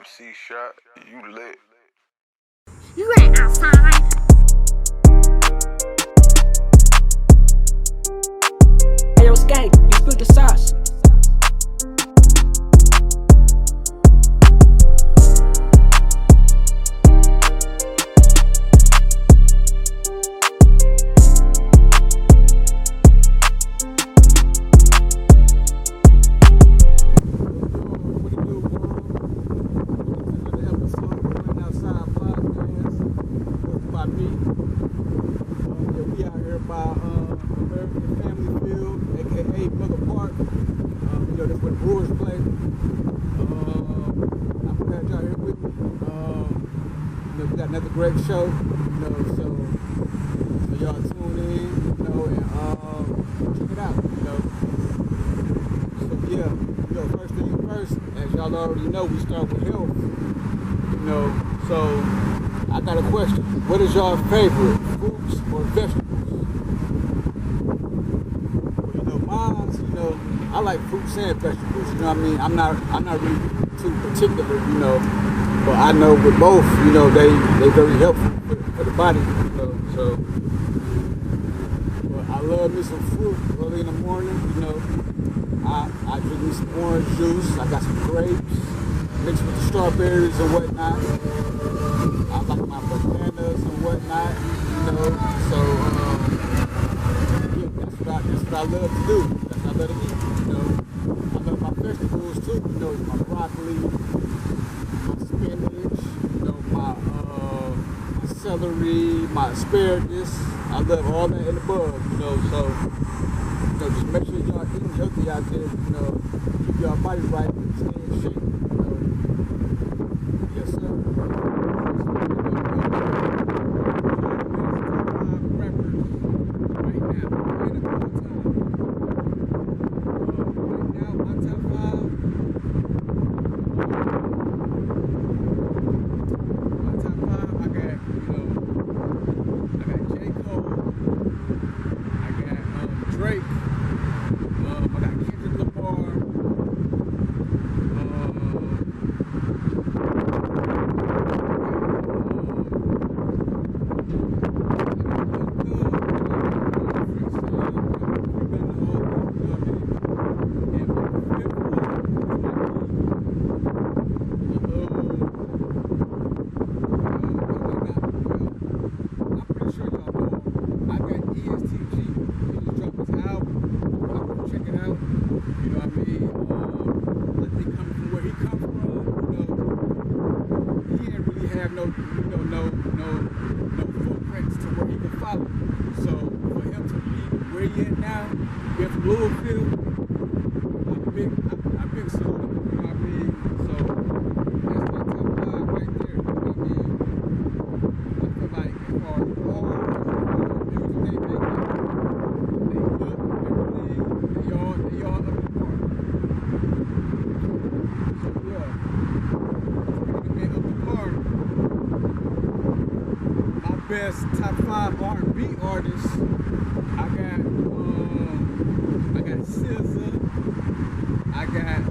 NFC shot, you lit. You ain't outside. Hey yo, Skate, you spilled the sauce. That's where the Brewers play. I'm glad y'all here with me. We got another great show. So y'all tune in, and check it out. So first thing first, as y'all already know, we start with health. So I got a question. What is y'all favorite, fruits or vegetables? I like fruits and vegetables, I'm not really too particular, but I know with both, they very helpful for the body, so but I love me some fruit early in the morning, I drink me some orange juice, I got some grapes, mixed with the strawberries and whatnot, I like my bananas and whatnot, that's what I love to do. I love to eat, I love my vegetables too, my broccoli, my spinach, my celery, my asparagus. I love all that and above, so just make sure y'all eating healthy out there, keep y'all body right and stay in shape, Yes, sir. No footprints to where he can follow. So for him to be where he at now, with Louisville, I'm big salute, So that's my top five right there, I feel like as far as all the music they make, they look, everything, they all up to par. So yeah, speaking of being up to par, best top 5 R&B artists. I got SZA. I got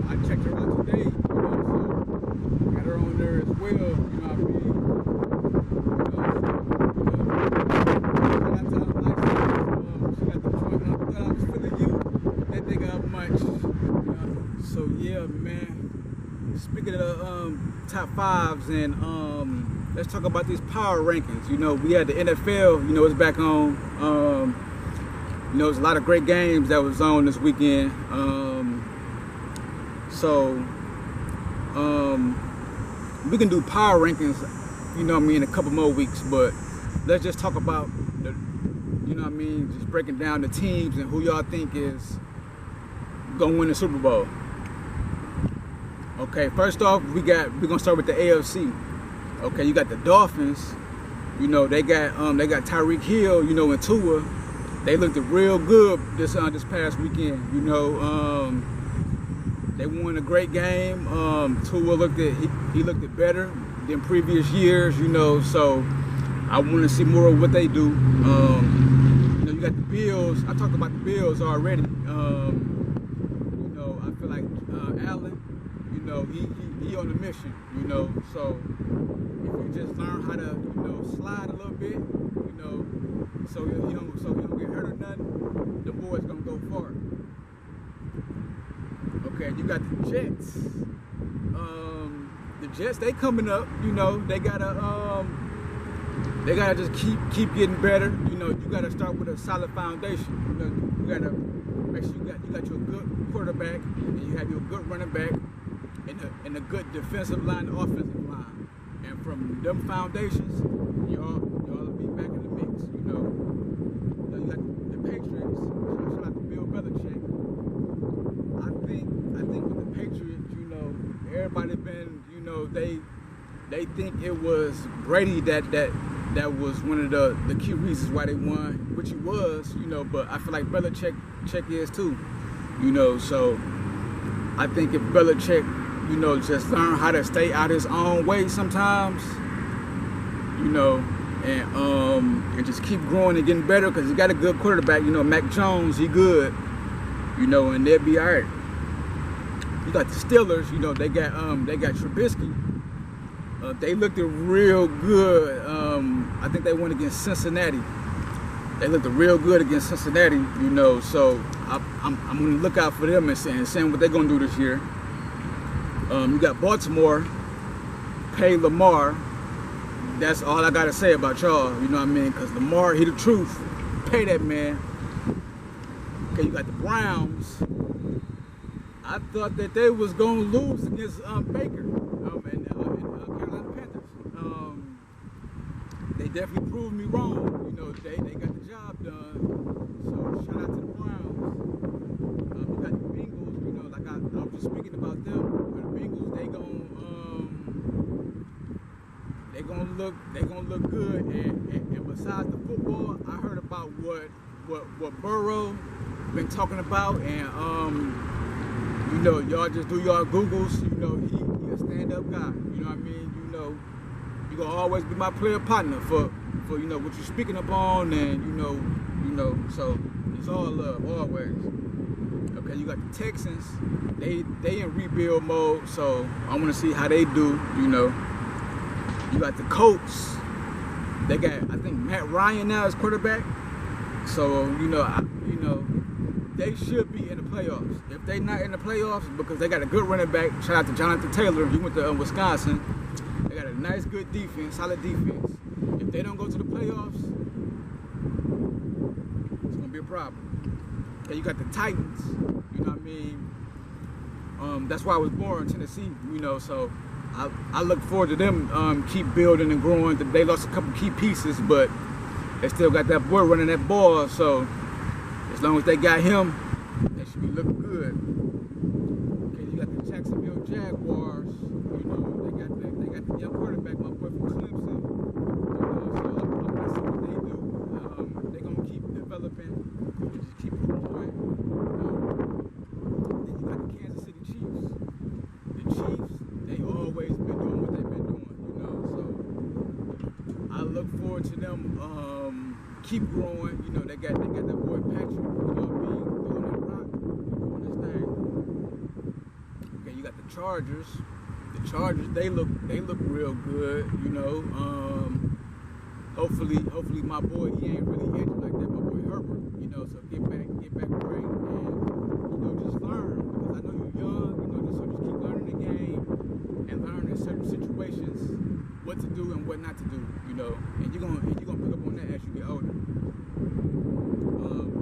I checked her out today, so got her on there as well, what I mean? She got the joint, I thought I was feeling you, that nigga up much. So yeah, man, speaking of top fives, and let's talk about these power rankings. We had the NFL, it's back on. There's a lot of great games that was on this weekend. We can do power rankings, in a couple more weeks, but let's just talk about the, just breaking down the teams and who y'all think is gonna win the Super Bowl. Okay, first off, we're gonna start with the AFC. Okay, you got the Dolphins. They got Tyreek Hill, and Tua. They looked real good this past weekend. They won a great game. Tua he looked it better than previous years. So I want to see more of what they do. You got the Bills. I talked about the Bills already. I feel like Allen. He on a mission. So if you just learn how to slide a little bit, so he don't get hurt or nothing, the boy's gonna go far. Okay, you got the Jets. The Jets, they coming up. They gotta just keep getting better. You gotta start with a solid foundation. You gotta make sure you got your good quarterback, and you have your good running back, and a good defensive line, offensive line. And from them foundations, y'all will be back in the mix. You got the Patriots. Shout out to Bill Belichick. I think with the Patriots, everybody been, they think it was Brady that was one of the key reasons why they won, which he was, but I feel like Belichick is too, so I think if Belichick, just learn how to stay out his own way sometimes, and just keep growing and getting better, because he got a good quarterback, Mac Jones, he good, and they'll be all right. You got the Steelers, they got Trubisky. They looked real good. I think they won against Cincinnati. They looked real good against Cincinnati, so I'm going to look out for them and seeing what they're going to do this year. You got Baltimore, pay Lamar. That's all I got to say about y'all, because Lamar, he the truth. Pay that man. Okay, you got the Browns. I thought that they was going to lose against Baker and Carolina Panthers. They definitely proved me wrong. They got the job done. So shout out to the Browns. You got the Bengals. Like I was just speaking about them. The Bengals, they gonna look good. And besides the football, I heard about what Burrow been talking about, and y'all just do y'all Googles. He a stand-up guy. You gonna always be my player partner for what you're speaking upon, and so it's all love always. Okay, you got the Texans. They in rebuild mode, so I want to see how they do. You got the Colts. They got, I think, Matt Ryan now as quarterback. So they should be in the playoffs. If they not in the playoffs, because they got a good running back. Shout out to Jonathan Taylor. He went to Wisconsin. They got a nice, good defense, solid defense. If they don't go to the playoffs, it's gonna be a problem. Okay, you got the Titans. That's why I was born in Tennessee. So I look forward to them keep building and growing. They lost a couple key pieces, but they still got that boy running that ball. So as long as they got him, they should be looking good. Okay, you got the Jacksonville Jaguars. They got the young quarterback, my boy from Clemson. So I'm gonna see what they do. They're gonna keep developing, just keep growing. Then you got the Kansas City Chiefs. The Chiefs, they always been doing what they've been doing. So I look forward to them keep growing. You know, they got that boy Patrick. You know what I mean? Doing that rock, doing this thing. Okay, you got the Chargers. The Chargers, they look real good. You know, hopefully my boy, he ain't really injured like that. My boy Herbert. You know, so get back great, and you know, just learn, because I know you're young. You know, so just keep learning the game and learn in certain situations what to do and what not to do. You know, and you're gonna pick up on that as you get older.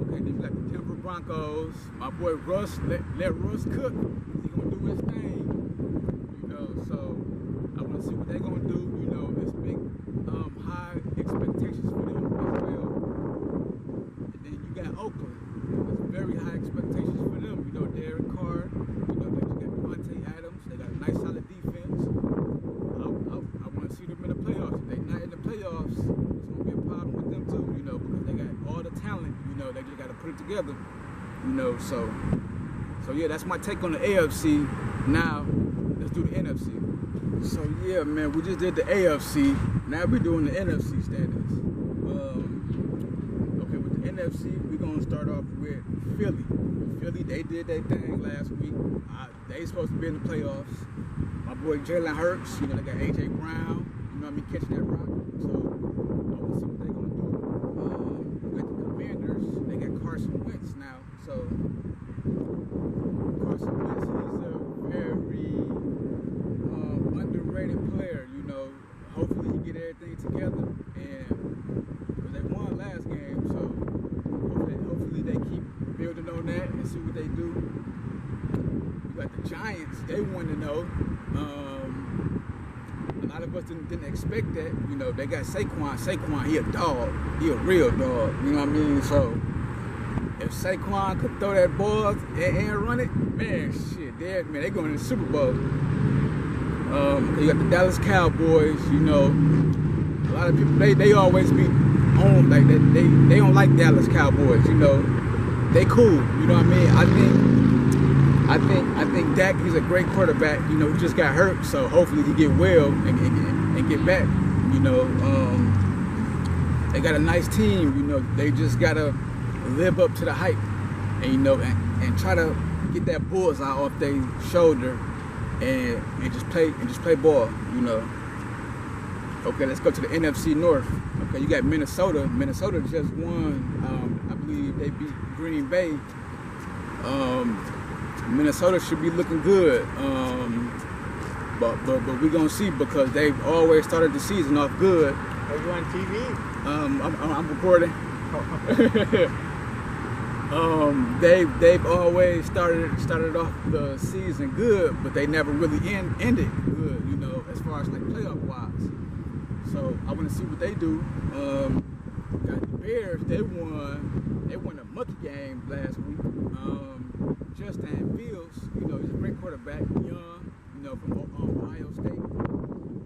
Okay, then you got the Denver Broncos. My boy Russ, let Russ cook. He gonna do his thing. You know, so I want to see what they gonna do. You know, it's big, high expectations for them as well. And then you got Oakland. There's very high expectations for them. You know, Derek Carr. You know, they got Devontae Adams. They got a nice, solid defense. I want to see them in the playoffs. If they're not in the playoffs, it's gonna be a problem with them too. You know, because they got all the talent. You know, they just got to put it together. You know, so yeah, that's my take on the AFC. Now, let's do the NFC. So yeah, man, we just did the AFC. Now we're doing the NFC standings. Okay, with the NFC, we're gonna start off with Philly. Philly, they did their thing last week. They supposed to be in the playoffs. My boy Jalen Hurts, you know, they got AJ Brown. You know what I mean, catching that rock. So I want to see what they're gonna do. We got the Commanders. They got Carson Wentz now. So Carson Wentz, he's a very underrated player. You know, hopefully he get everything together, and because they won last game, so hopefully they keep building on that and see what they do. You got the Giants. They 1-0. A lot of us didn't expect that. You know, they got Saquon. Saquon, he a dog. He a real dog. You know what I mean? So if Saquon could throw that ball and run it, man, shit, they going to the Super Bowl. You got the Dallas Cowboys. You know, a lot of people they always be on like that. They don't like Dallas Cowboys. You know, they cool. You know what I mean? I think Dak, he's a great quarterback. You know, he just got hurt, so hopefully he get well and get back. You know, they got a nice team. You know, they just gotta live up to the hype, and you know, and try to get that bullseye off their shoulder, and just play ball. You know. Okay, let's go to the NFC North. Okay, you got Minnesota. Minnesota just won. I believe they beat Green Bay. Minnesota should be looking good, but we're gonna see, because they've always started the season off good. Are you on TV? I'm recording. They've always started off the season good, but they never really ended good. You know, as far as like playoff wise. So I want to see what they do. Got the Bears. They won a monkey game last week. Justin Fields, you know, he's a great quarterback, young, you know, from Ohio State.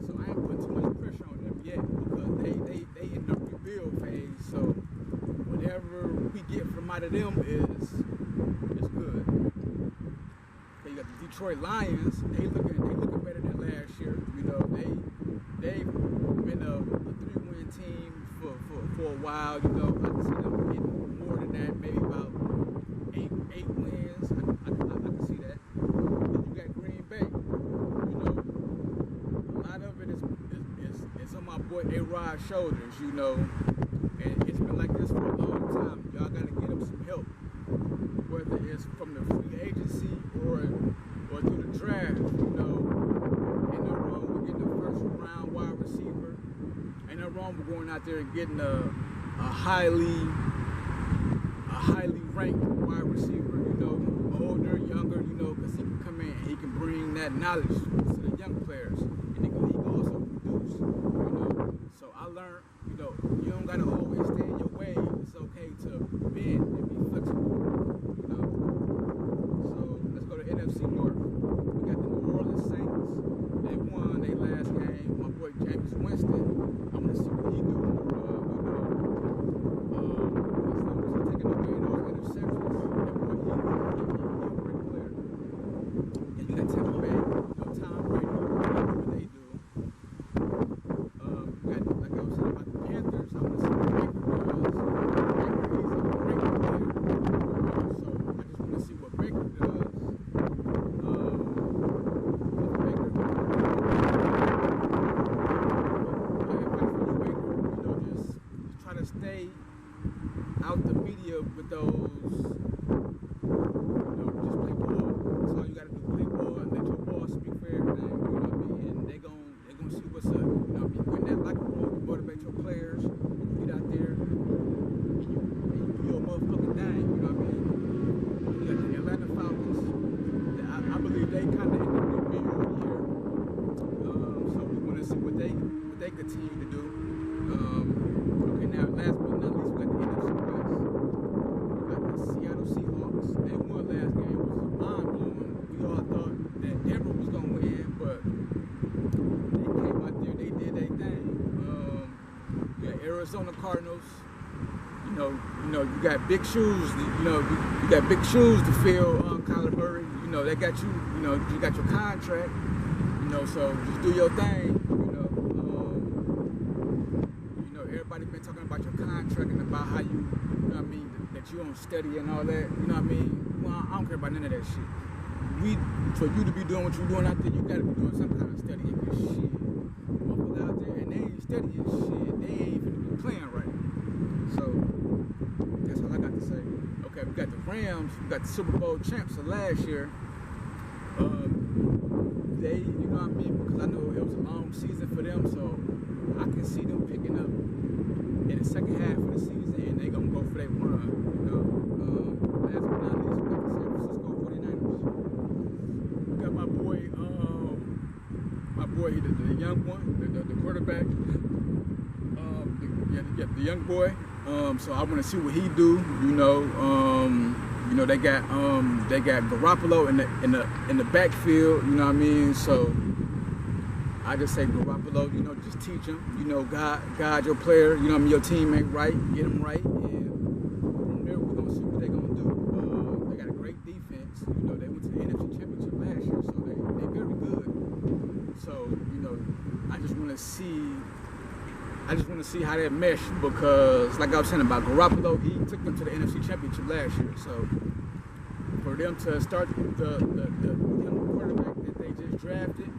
So I ain't putting too much pressure on them yet, because they in the rebuild phase. So whatever we get from out of them is good. Okay, you got the Detroit Lions. They looking better than last year. You know, they've been a 3-win team for a while. You know, I can see them getting more than that, maybe about eight wins. I can see that. Then you got Green Bay. You know, a lot of it is on my boy A-Rod's shoulders. You know, and it's been like this for a long time. Y'all gotta get him some help, whether it's from the free agency or through the draft. You know, ain't no wrong with getting a first-round wide receiver. Ain't no wrong with going out there and getting a highly ranked wide receiver, you know, older, younger, you know, because he can come in and he can bring that knowledge to the young players, and he can also produce, you know. So I learned, you know, you don't gotta always stay in your way. It's okay to bend and be flexible, you know. So let's go to NFC North. We got the New Orleans Saints. They won their last game. My boy James Winston. I want to see what he do. media with those, just play ball. That's all you gotta do, play ball and let your ball speak for everything. You know what I mean? And they gon' see what's up. You know what I mean? When that locker room, you motivate your players. You get out there and you do your motherfucking thing. You know what I mean? You got the Atlanta Falcons. I believe they kind of in the middle of the year. So we want to see what they continue to do. Okay, now last but not least, we got the NFC West. We got the Seattle Seahawks. They won last game, which was mind blowing. We all thought that Denver was gonna win, but they came out there, they did their thing. We got Arizona Cardinals. You know, you got big shoes. You got big shoes to fill. Kyler Murray. You know, they got you. You know, you got your contract. You know, so just do your thing. Everybody been talking about your contract and about how you know what I mean, that you don't study and all that. You know what I mean? Well, I don't care about none of that shit. For you to be doing what you're doing out there, you gotta be doing some kind of studying. Cause shit, motherfuckers out there and they ain't studying shit. They ain't even be playing right. So that's all I got to say. Okay, we got the Rams. We got the Super Bowl champs of last year. They, you know what I mean? Because I know it was a long season for them, so I can see them picking up in the second half of the season, and they gonna go for their run. You know, last but not least, we got the San Francisco 49ers. We got my boy, the young one, the quarterback. The young boy. So I want to see what he do. You know, they got Garoppolo in the backfield. You know what I mean? So I just say Garoppolo, you know, just teach him. You know, guide your player. You know what I mean? Your team ain't right, get them right, and from there we're gonna see what they're gonna do. They got a great defense. You know, they went to the NFC Championship last year, so they very good. So you know, I just want to see how they mesh, because like I was saying about Garoppolo, he took them to the NFC Championship last year. So for them to start the young quarterback that they just drafted,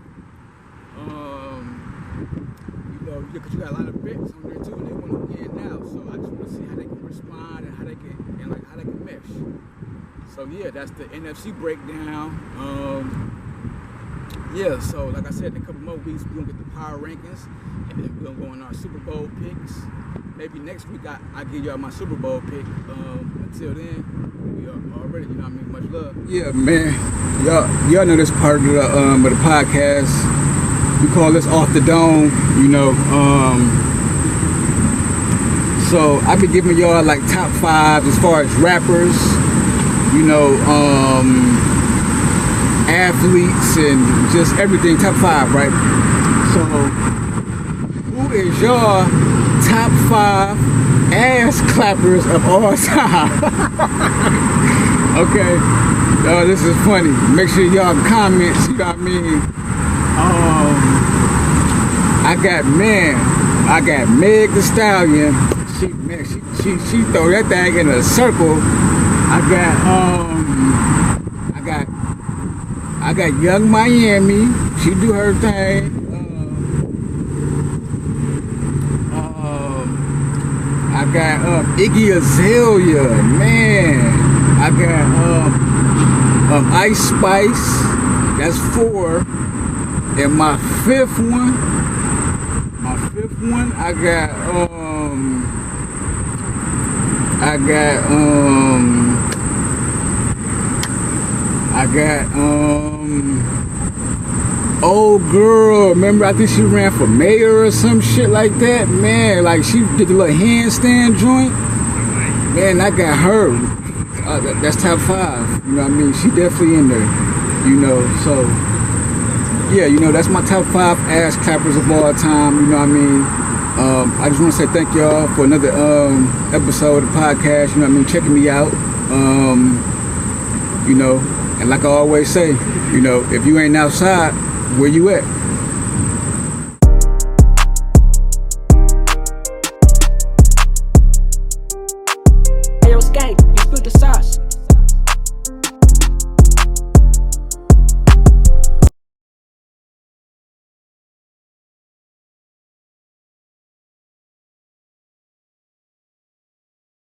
you know, because you got a lot of vets on there too, and they want to win now. So I just want to see how they can respond and how they can mesh. So yeah, that's the NFC breakdown. Yeah, so like I said, in a couple more weeks we're gonna get the power rankings, and then we're gonna go on our Super Bowl picks. Maybe next week I give y'all my Super Bowl pick. Until then, we are already, you know what I mean, much love. Yeah, man. Y'all know this part of the podcast. We call this Off the Dome, you know. So I be giving y'all like top 5 as far as rappers, you know, athletes and just everything, top 5, right? So who is your top 5 ass clappers of all time? Okay, this is funny. Make sure y'all comments, you know what I mean? I got Meg the Stallion. She throw that thing in a circle. I got Young Miami. She do her thing. I got Iggy Azalea, man. I got Ice Spice. That's 4. And my fifth one, I got old girl, remember, I think she ran for mayor or some shit like that, man, like she did the little handstand joint, man, I got her. That's top 5, you know what I mean? She definitely in there, you know, so yeah, you know, that's my top 5 ass clappers of all time, you know what I mean? I just want to say thank y'all for another episode of the podcast, you know what I mean, checking me out, you know, and like I always say, you know, if you ain't outside, where you at?